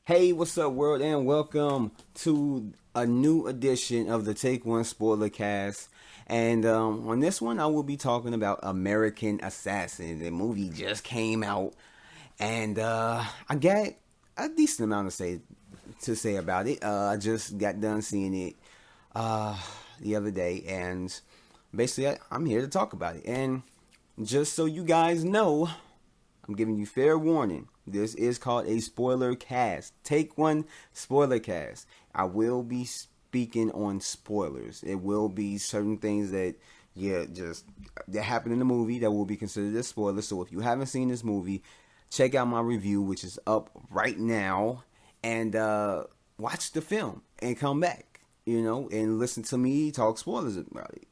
Hey, what's up, world, and welcome to a new edition of the Take One Spoiler Cast. And on this one, I will be talking about American Assassin. The movie just came out, and I got a decent amount to say about it. I just got done seeing it the other day, and basically, I'm here to talk about it. And just so you guys know, I'm giving you fair warning. This is called a spoiler cast. Take one spoiler cast. I will be speaking on spoilers. It will be certain things that, that happen in the movie that will be considered as spoilers. So if you haven't seen this movie, check out my review, which is up right now, and watch the film and come back, and listen to me talk spoilers about it.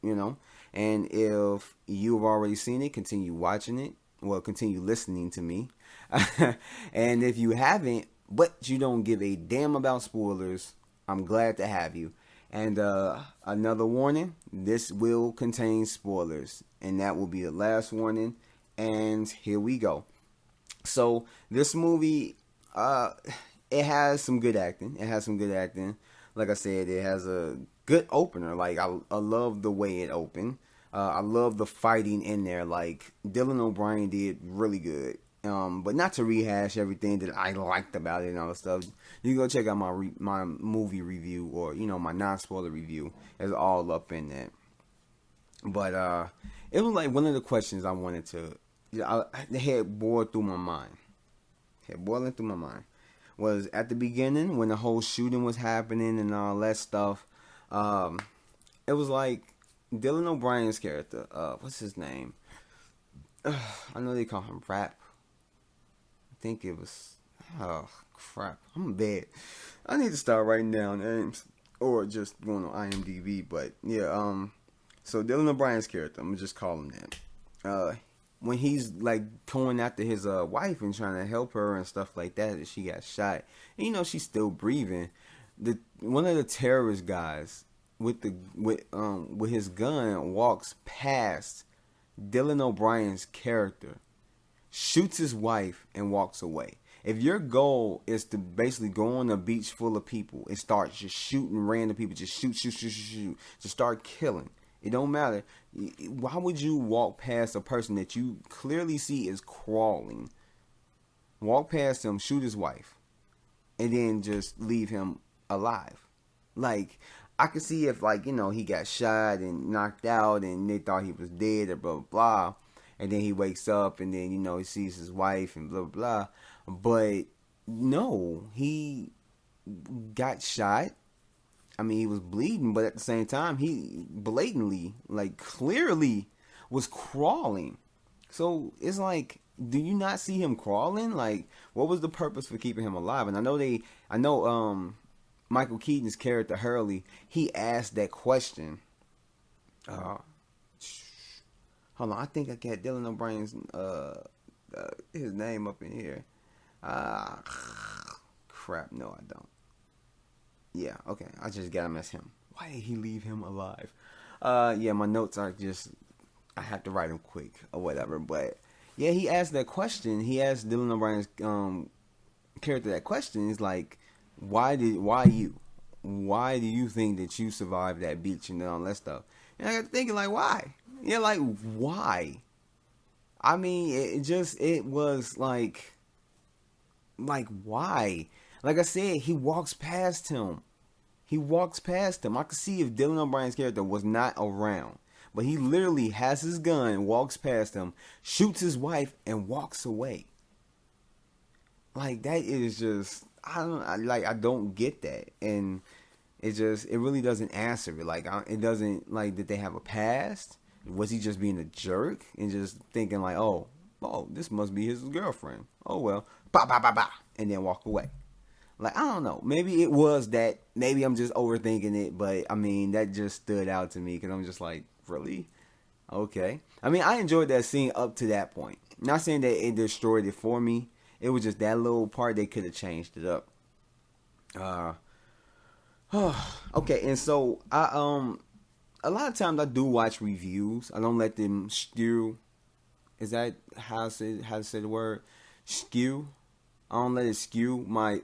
And if you've already seen it, continue watching it. Well, continue listening to me. And if you haven't, but you don't give a damn about spoilers, I'm glad to have you. And another warning, this will contain spoilers. And that will be the last warning. And here we go. So this movie, it has some good acting. Like I said, it has a good opener. Like, I love the way it opened. I love the fighting in there. Like, Dylan O'Brien did really good. But not to rehash everything that I liked about it and all that stuff. You can go check out my movie review, or my non-spoiler review. It's all up in that. But it was like one of the questions I wanted to. The head boiled through my mind. Was at the beginning when the whole shooting was happening and all that stuff. It was like Dylan O'Brien's character. What's his name? I know they call him Rap. I think it was. Oh crap! I'm bad. I need to start writing down names or just going on IMDb. But yeah. So Dylan O'Brien's character, I'm gonna just call him that. When he's like going after his wife and trying to help her and stuff like that, and she got shot. And, she's still breathing. One of the terrorist guys with his gun walks past Dylan O'Brien's character, shoots his wife, and walks away. If your goal is to basically go on a beach full of people and start just shooting random people, just shoot, just start killing. It don't matter. Why would you walk past a person that you clearly see is crawling? Walk past him, shoot his wife, and then just leave him alive. Like, I could see if, he got shot and knocked out and they thought he was dead or blah, blah, blah. And then he wakes up and then, he sees his wife and blah, blah, blah. But no, he got shot. I mean, he was bleeding, but at the same time, he blatantly, clearly was crawling. So it's like, do you not see him crawling? Like, what was the purpose for keeping him alive? And I know Michael Keaton's character Hurley, he asked that question. Hold on, I think I got Dylan O'Brien's his name up in here. Crap, no, I don't. Yeah, okay, I just got him as him. Why did he leave him alive? Yeah, my notes are just, I have to write them quick or whatever. But yeah, he asked that question. He asked Dylan O'Brien's character that question. He's like, why do you think that you survived that beach and all that stuff? And I got thinking, like, why? Yeah, like, why? I mean, it was like, why? Like I said, he walks past him. I could see if Dylan O'Brien's character was not around. But he literally has his gun, walks past him, shoots his wife, and walks away. Like, that is just, I don't get that. And it really doesn't answer it. Like, it doesn't, did they have a past? Was he just being a jerk and just thinking like, oh, this must be his girlfriend. Oh, well, bah, bah, bah, bah, and then walk away. Like, I don't know. Maybe it was that. Maybe I'm just overthinking it. But, I mean, that just stood out to me because I'm just like, really? Okay. I mean, I enjoyed that scene up to that point. Not saying that it destroyed it for me. It was just that little part they could have changed it up. Okay, and so, a lot of times I do watch reviews. I don't let them skew. Is that how to say the word? Skew I don't let it skew my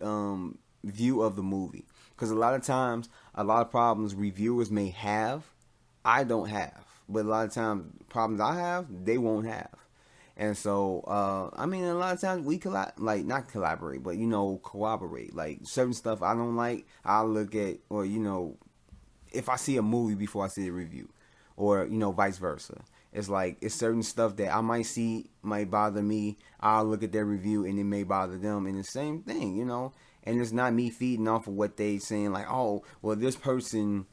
view of the movie. Because a lot of times, a lot of problems reviewers may have, I don't have. But a lot of times, problems I have, they won't have. And so, I mean, a lot of times we like not collaborate, but cooperate. Like certain stuff I don't like, I'll look at, or if I see a movie before I see a review, or vice versa. It's like it's certain stuff that I might see might bother me. I'll look at their review and it may bother them, and the same thing. And it's not me feeding off of what they saying like, oh, well, this person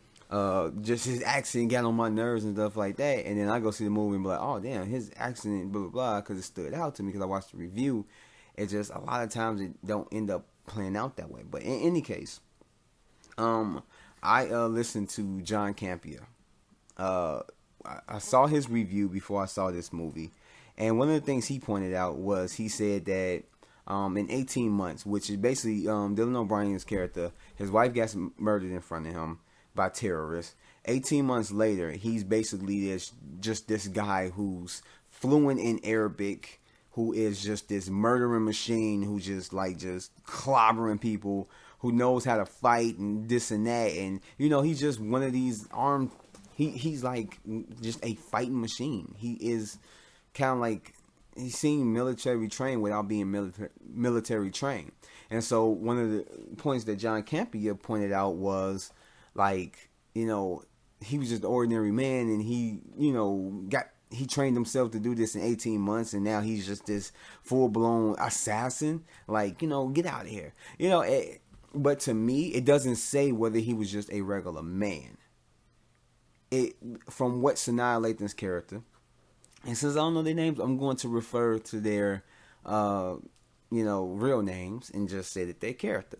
just his accent got on my nerves and stuff like that, and then I go see the movie and be like, oh damn, his accent blah blah blah, because it stood out to me because I watched the review. It just a lot of times it don't end up playing out that way. But in any case, I listened to John Campia. I saw his review before I saw this movie, and one of the things he pointed out was he said that in 18 months, which is basically Dylan O'Brien's character, his wife gets murdered in front of him by terrorists. 18 months later, he's basically just this guy who's fluent in Arabic, who is just this murdering machine, who just clobbering people, who knows how to fight and this and that, and he's just one of these armed. He's like just a fighting machine. He is kind of like he's seen military trained without being military trained. And so one of the points that John Campia pointed out was like, he was just an ordinary man, and he trained himself to do this in 18 months, and now he's just this full-blown assassin. Like, get out of here. But to me, it doesn't say whether he was just a regular man. From what Sanaa Lathan's character, and since I don't know their names, I'm going to refer to their, real names and just say that they're character.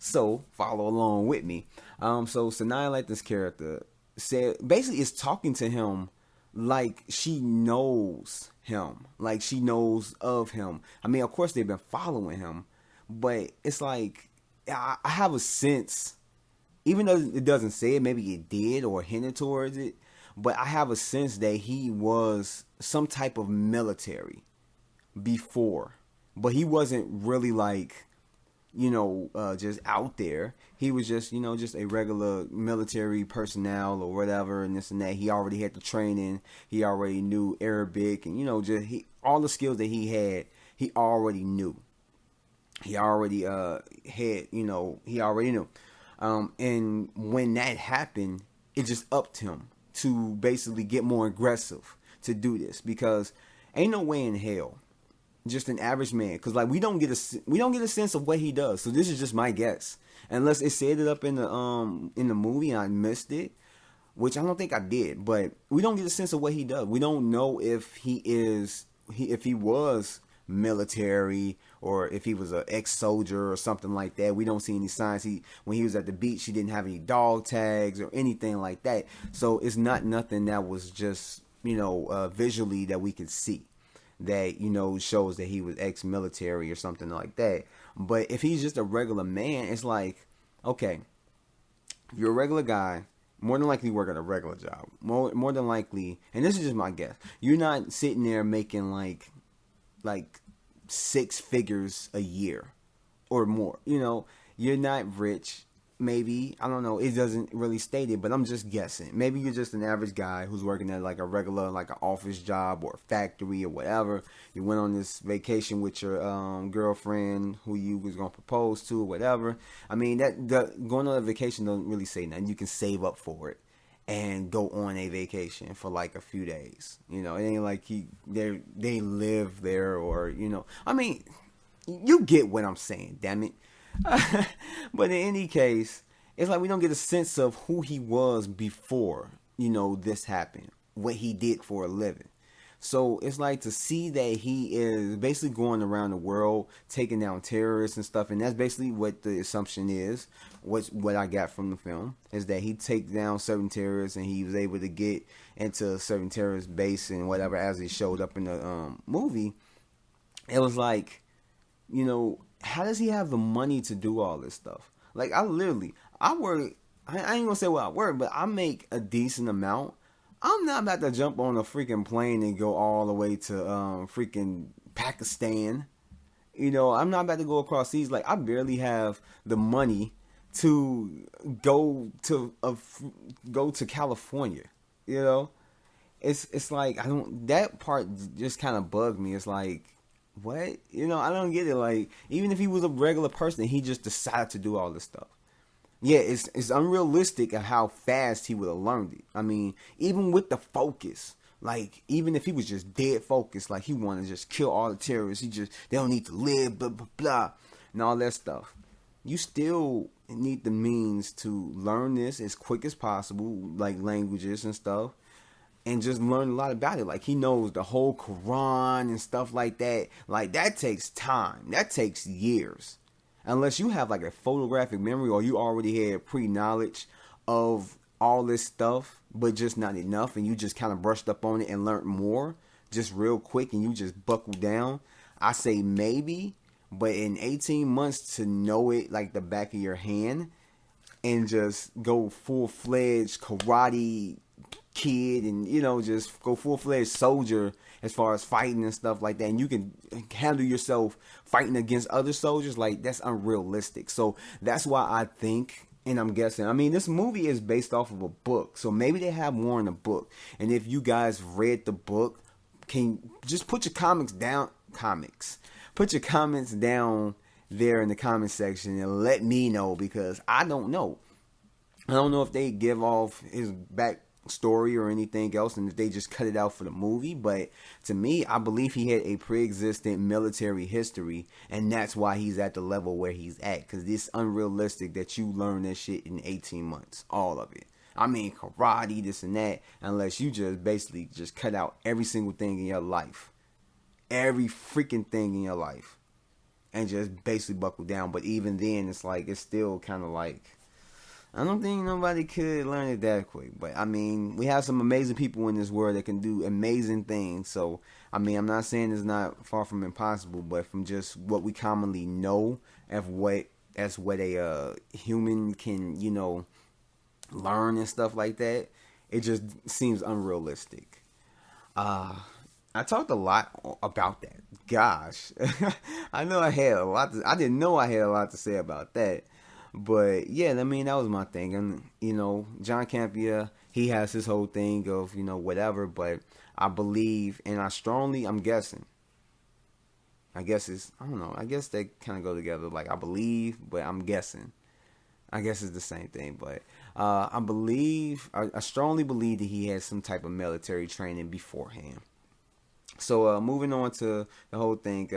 So follow along with me. So Sanaa Lathan's character said basically is talking to him like she knows him, like she knows of him. I mean, of course they've been following him, but it's like I have a sense. Even though it doesn't say it, maybe it did or hinted towards it, but I have a sense that he was some type of military before, but he wasn't really like, just out there. He was just, just a regular military personnel or whatever, and this and that. He already had the training. He already knew Arabic, and all the skills that he had, he already knew. He already he already knew. And when that happened, it just upped him to basically get more aggressive to do this, because ain't no way in hell just an average man, because like we don't get a sense of what he does. So this is just my guess, unless it said it up in the movie and I missed it, which I don't think I did. But we don't get a sense of what he does. We don't know if if he was military or if he was an ex-soldier or something like that. We don't see any signs. When he was at the beach, he didn't have any dog tags or anything like that. So it's not nothing that was just visually that we could see that shows that he was ex-military or something like that. But if he's just a regular man, it's like, okay, if you're a regular guy, more than likely work at a regular job. More than likely, and this is just my guess, you're not sitting there making like 6 figures a year or more. You're not rich. Maybe, I don't know, it doesn't really state it, but I'm just guessing. Maybe you're just an average guy who's working at like a regular, like an office job or a factory or whatever. You went on this vacation with your girlfriend who you was going to propose to or whatever. I mean, going on a vacation don't really say nothing. You can save up for it and go on a vacation for like a few days. It ain't like they live there or, I mean, you get what I'm saying, damn it. But in any case, it's like we don't get a sense of who he was before, this happened, what he did for a living. So it's like to see that he is basically going around the world taking down terrorists and stuff, and that's basically what the assumption is. What I got from the film is that he takes down certain terrorists, and he was able to get into a certain terrorist base and whatever as he showed up in the movie. It was like, how does he have the money to do all this stuff? Like, I work, I ain't gonna say what I work, but I make a decent amount. I'm not about to jump on a freaking plane and go all the way to freaking Pakistan. I'm not about to go across seas. Like, I barely have the money to go to go to California. You know, it's like, I don't. That part just kind of bugged me. It's like, what? I don't get it. Like, even if he was a regular person, he just decided to do all this stuff. Yeah, it's unrealistic of how fast he would have learned it. I mean, even with the focus, like, even if he was just dead focused, like he wanted to just kill all the terrorists, they don't need to live, blah blah blah, and all that stuff. You still need the means to learn this as quick as possible, like languages and stuff, and just learn a lot about it. Like, he knows the whole Quran and stuff like that. Like, that takes time. That takes years. Unless you have like a photographic memory, or you already had pre-knowledge of all this stuff, but just not enough, and you just kind of brushed up on it and learned more just real quick, and you just buckled down. I say maybe, but in 18 months to know it like the back of your hand and just go full-fledged karate kid, and just go full-fledged soldier as far as fighting and stuff like that, and you can handle yourself fighting against other soldiers, like, that's unrealistic. So that's why I think, and I'm guessing, I mean, this movie is based off of a book, so maybe they have more in the book. And if you guys read the book, can just put your comments down there in the comment section and let me know, because I don't know if they give off his back story or anything else, and if they just cut it out for the movie. But to me, I believe he had a pre-existing military history, and that's why he's at the level where he's at, because it's unrealistic that you learn that shit in 18 months, all of it. I mean, karate, this and that, unless you just basically just cut out every single thing in your life, every freaking thing in your life, and just basically buckle down. But even then, it's like, it's still kind of like, I don't think nobody could learn it that quick. But, I mean, we have some amazing people in this world that can do amazing things. So, I mean, I'm not saying it's not far from impossible, but from just what we commonly know of what a human can, learn and stuff like that, it just seems unrealistic. I talked a lot about that. Gosh. I didn't know I had a lot to say about that. But yeah, I mean, that was my thing. And John Campea, he has his whole thing of whatever. But I believe, and I'm guessing. I guess I don't know. I guess they kind of go together. Like, I believe, but I'm guessing. I guess it's the same thing. But I strongly believe that he had some type of military training beforehand. So moving on to the whole thing.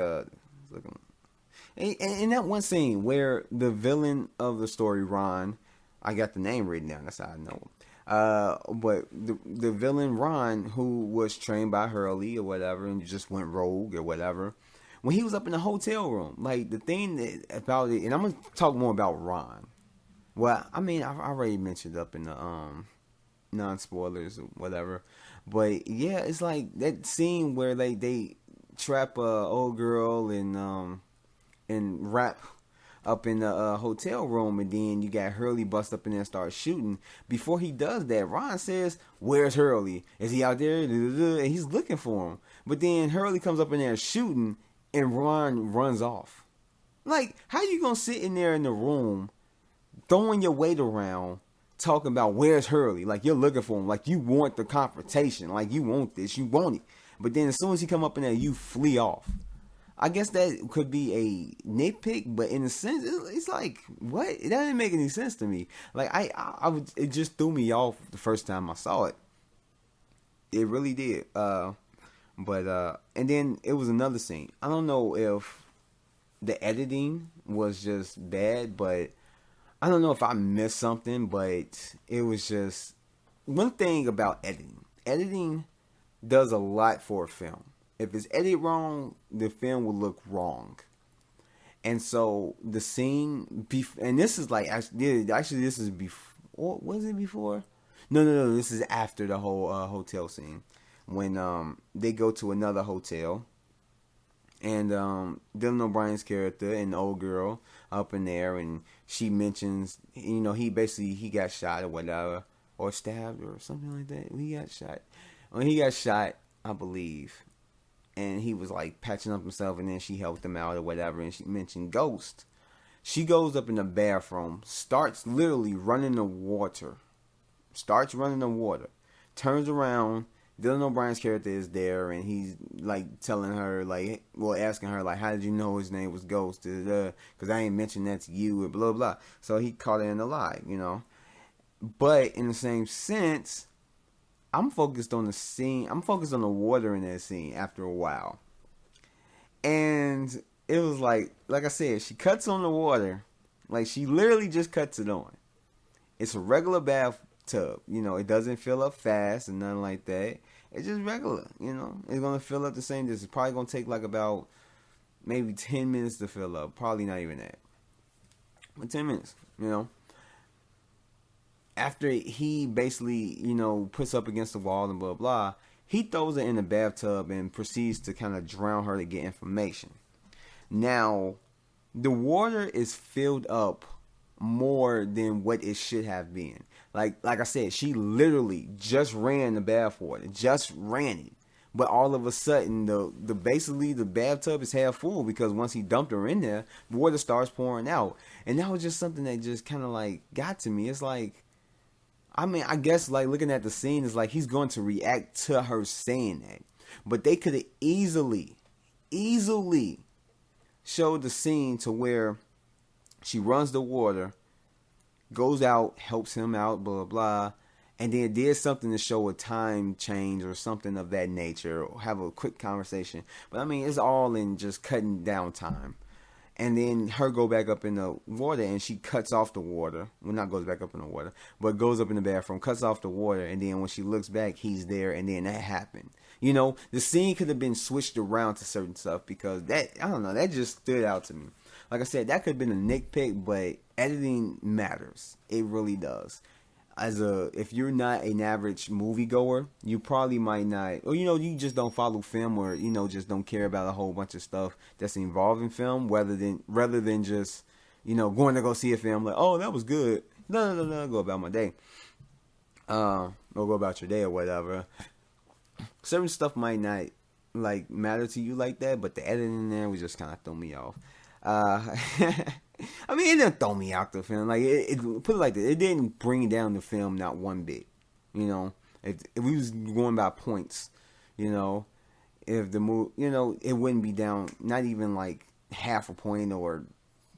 In that one scene where the villain of the story, Ron, I got the name written down, that's how I know him. But the villain, Ron, who was trained by Hurley or whatever, and just went rogue or whatever, when he was up in the hotel room, like, the thing about it, and I'm going to talk more about Ron. Well, I mean, I already mentioned up in the non-spoilers or whatever. But, yeah, it's like that scene where they trap a old girl and rap up in the hotel room, and then you got Hurley bust up in there and start shooting. Before he does that, Ron says, "Where's Hurley? Is he out there?" And he's looking for him. But then Hurley comes up in there shooting, and Ron runs off. Like, how you gonna sit in there in the room, throwing your weight around, talking about where's Hurley? Like, you're looking for him. Like, you want the confrontation. Like, you want this. You want it. But then as soon as he come up in there, you flee off. I guess that could be a nitpick, but in a sense, it's like, what? It doesn't make any sense to me. Like, it just threw me off the first time I saw it. It really did. And then it was another scene. I don't know if the editing was just bad, but I don't know if I missed something, but it was just one thing about editing. Editing does a lot for a film. If it's edited wrong, the film will look wrong. And so the scene, and this is like, actually this is before, was it before? No, this is after the whole hotel scene. When they go to another hotel, and Dylan O'Brien's character and the old girl up in there, and she mentions, he got shot or whatever, or stabbed or something like that. He got shot. When he got shot, I believe, and he was like patching up himself, and then she helped him out or whatever, and she mentioned Ghost. She goes up in the bathroom, starts literally running the water, turns around. Dylan O'Brien's character is there, and he's like telling her, like, well, asking her, like, how did you know his name was Ghost? Because I ain't mentioned that to you, and blah, blah. So he caught her in the lie, you know. But in the same sense, I'm focused on the scene. I'm focused on the water in that scene after a while. And it was like I said, she cuts on the water. Like, she literally just cuts it on. It's a regular bathtub. You know, it doesn't fill up fast and nothing like that. It's just regular, you know. It's going to fill up the same distance. It's probably going to take like about maybe 10 minutes to fill up. Probably not even that. But 10 minutes, you know. After he basically, you know, puts up against the wall and blah, blah, he throws her in the bathtub and proceeds to kind of drown her to get information. Now, the water is filled up more than what it should have been. Like I said, she literally just ran the bathwater, just ran it. But all of a sudden, the basically the bathtub is half full because once he dumped her in there, the water starts pouring out. And that was just something that just kind of like got to me. It's like, I mean, I guess like looking at the scene is like he's going to react to her saying that. But they could have easily showed the scene to where she runs the water, goes out, helps him out, blah, blah, and then did something to show a time change or something of that nature, or have a quick conversation. But I mean, it's all in just cutting down time. And then her go back up in the water, and she cuts off the water. Well, not goes back up in the water, but goes up in the bathroom, cuts off the water, and then when she looks back, he's there, and then that happened. You know, the scene could have been switched around to certain stuff because that, I don't know, that just stood out to me. Like I said, that could have been a nitpick, but editing matters. It really does. If you're not an average moviegoer, you probably might not, or you know, you just don't follow film, or you know, just don't care about a whole bunch of stuff that's involved in film, rather than just, you know, going to go see a film like, oh, that was good. No, go about my day. Or go about your day or whatever. Certain stuff might not like matter to you like that, but the editing in there was just kind of throw me off. I mean, it didn't throw me out the film. Like it put it like this, it didn't bring down the film not one bit. You know, if we was going by points, you know, if the movie, you know, it wouldn't be down not even like half a point or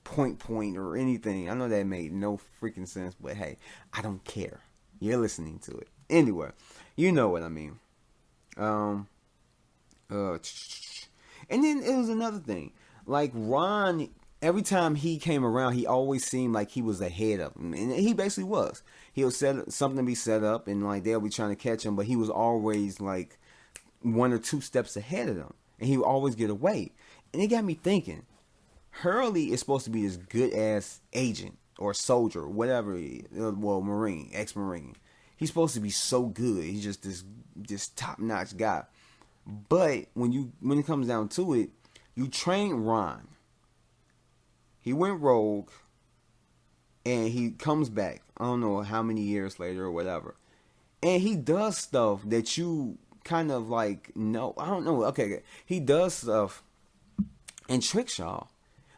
point or anything. I know that made no freaking sense, but hey, I don't care. You're listening to it anyway. You know what I mean. And then it was another thing. Like Ron, every time he came around, he always seemed like he was ahead of him, and he basically was. He'll set something to be set up, and like they'll be trying to catch him, but he was always like 1 or 2 steps ahead of them, and he would always get away. And it got me thinking, Hurley is supposed to be this good ass agent or soldier, whatever he is, well, Marine, ex-Marine. He's supposed to be so good. He's just this top notch guy. But when it comes down to it, you train Ron. He went rogue, and he comes back. I don't know how many years later or whatever. And he does stuff that you kind of like know. I don't know. Okay. He does stuff and tricks y'all.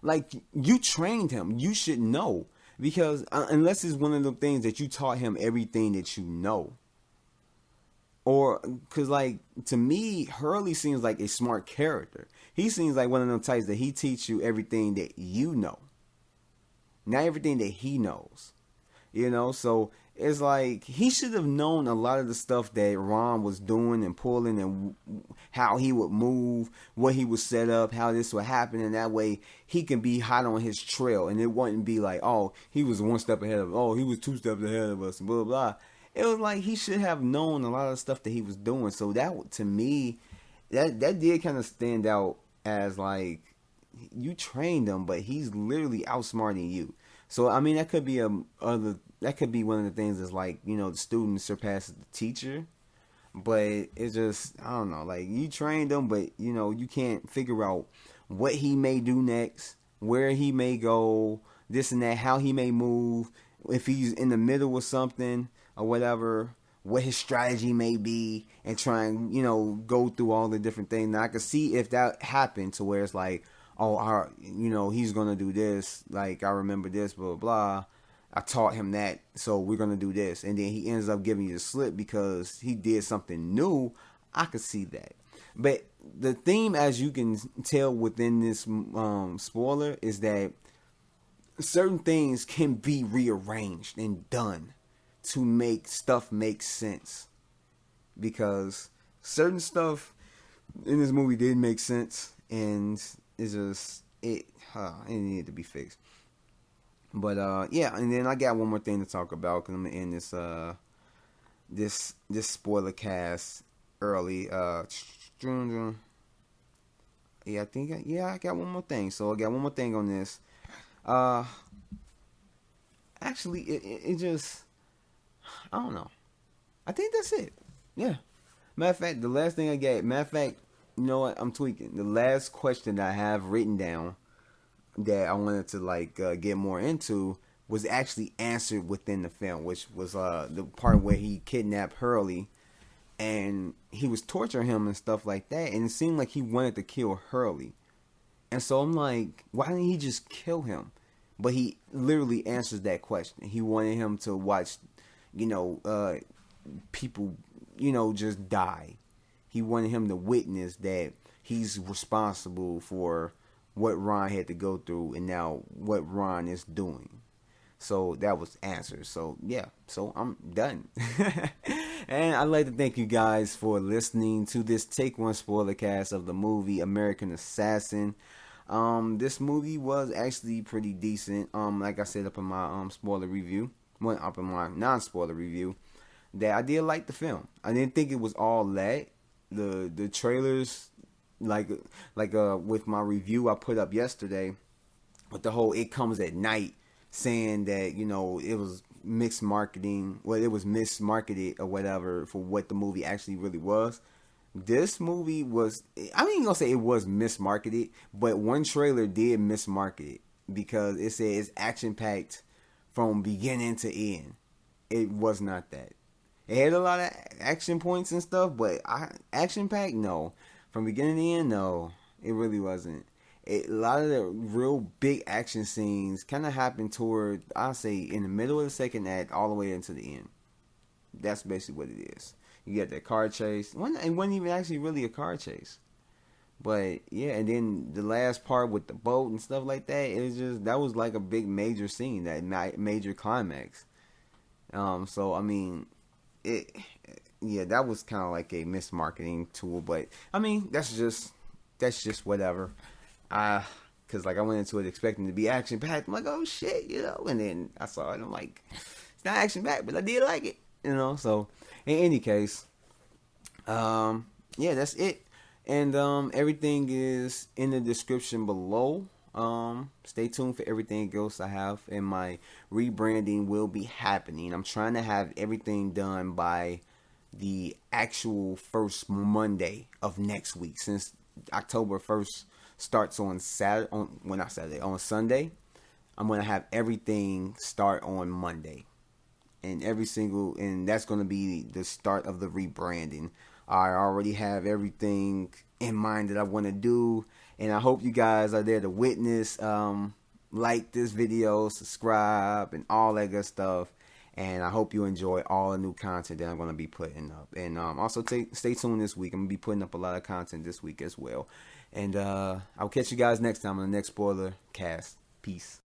Like, you trained him. You should know. Because unless it's one of the things that you taught him everything that you know. Or, because, like, to me, Hurley seems like a smart character. He seems like one of them types that he teach you everything that you know. Not everything that he knows. You know, so it's like he should have known a lot of the stuff that Ron was doing and pulling, and how he would move, what he would set up, how this would happen, and that way he can be hot on his trail, and it wouldn't be like, oh, he was 1 step ahead of us, oh, he was 2 steps ahead of us, and blah, blah. It was like he should have known a lot of the stuff that he was doing. So that, to me, that did kind of stand out as like, you trained him, but he's literally outsmarting you. So I mean, that could be one of the things that's like, you know, the student surpasses the teacher. But it's just, I don't know, like, you trained him, but you know, you can't figure out what he may do next, where he may go, this and that, how he may move, if he's in the middle of something or whatever, what his strategy may be, and try and, go through all the different things. Now I could see if that happened to where it's like, oh, he's gonna do this. Like, I remember this, blah blah blah. I taught him that, so we're gonna do this, and then he ends up giving you the slip because he did something new. I could see that, but the theme, as you can tell within this spoiler, is that certain things can be rearranged and done to make stuff make sense, because certain stuff in this movie did make sense, and it's just it needed to be fixed. But yeah, and then I got one more thing to talk about because I'm gonna end this spoiler cast early. Yeah, I got one more thing. So I got one more thing on this. Actually, it just, I don't know. I think that's it. Yeah. Matter of fact, the last thing I got. Matter of fact, you know what? I'm tweaking. The last question that I have written down that I wanted to get more into was actually answered within the film, which was the part where he kidnapped Hurley and he was torturing him and stuff like that, and it seemed like he wanted to kill Hurley. And so I'm like, why didn't he just kill him? But he literally answers that question. He wanted him to watch, people, just die. He wanted him to witness that he's responsible for what Ron had to go through and now what Ron is doing. So that was answered. So yeah, so I'm done. And I'd like to thank you guys for listening to this Take One spoiler cast of the movie American Assassin. This movie was actually pretty decent. Like I said up in my spoiler review, up in my non-spoiler review, that I did like the film. I didn't think it was all that. The trailers, with my review I put up yesterday, with the whole "it comes at night," saying that it was mixed marketing. Well, it was mismarketed or whatever for what the movie actually really was. This movie was, I ain't gonna say it was mismarketed, but one trailer did mismarket it because it said it's action packed from beginning to end. It was not that. It had a lot of action points and stuff, but action packed, no. From beginning to end, no. It really wasn't. A lot of the real big action scenes kind of happened toward, I'll say, in the middle of the second act all the way into the end. That's basically what it is. You got that car chase. It wasn't even actually really a car chase. But yeah, and then the last part with the boat and stuff like that, that was like a big major scene, that major climax. So I mean, that was kind of like a mismarketing tool, but I mean, that's just whatever. Cause I went into it expecting to be action packed. I'm like, oh shit, and then I saw it and I'm like, it's not action packed, but I did like it, so in any case, that's it. And everything is in the description below. Stay tuned for everything else I have, and my rebranding will be happening. I'm trying to have everything done by the actual first Monday of next week, since October 1st starts on on Sunday. I'm gonna have everything start on Monday, and that's gonna be the start of the rebranding. I already have everything in mind that I want to do, and I hope you guys are there to witness. Like this video, subscribe, and all that good stuff. And I hope you enjoy all the new content that I'm going to be putting up. And also stay tuned this week. I'm going to be putting up a lot of content this week as well. And I'll catch you guys next time on the next spoiler cast. Peace.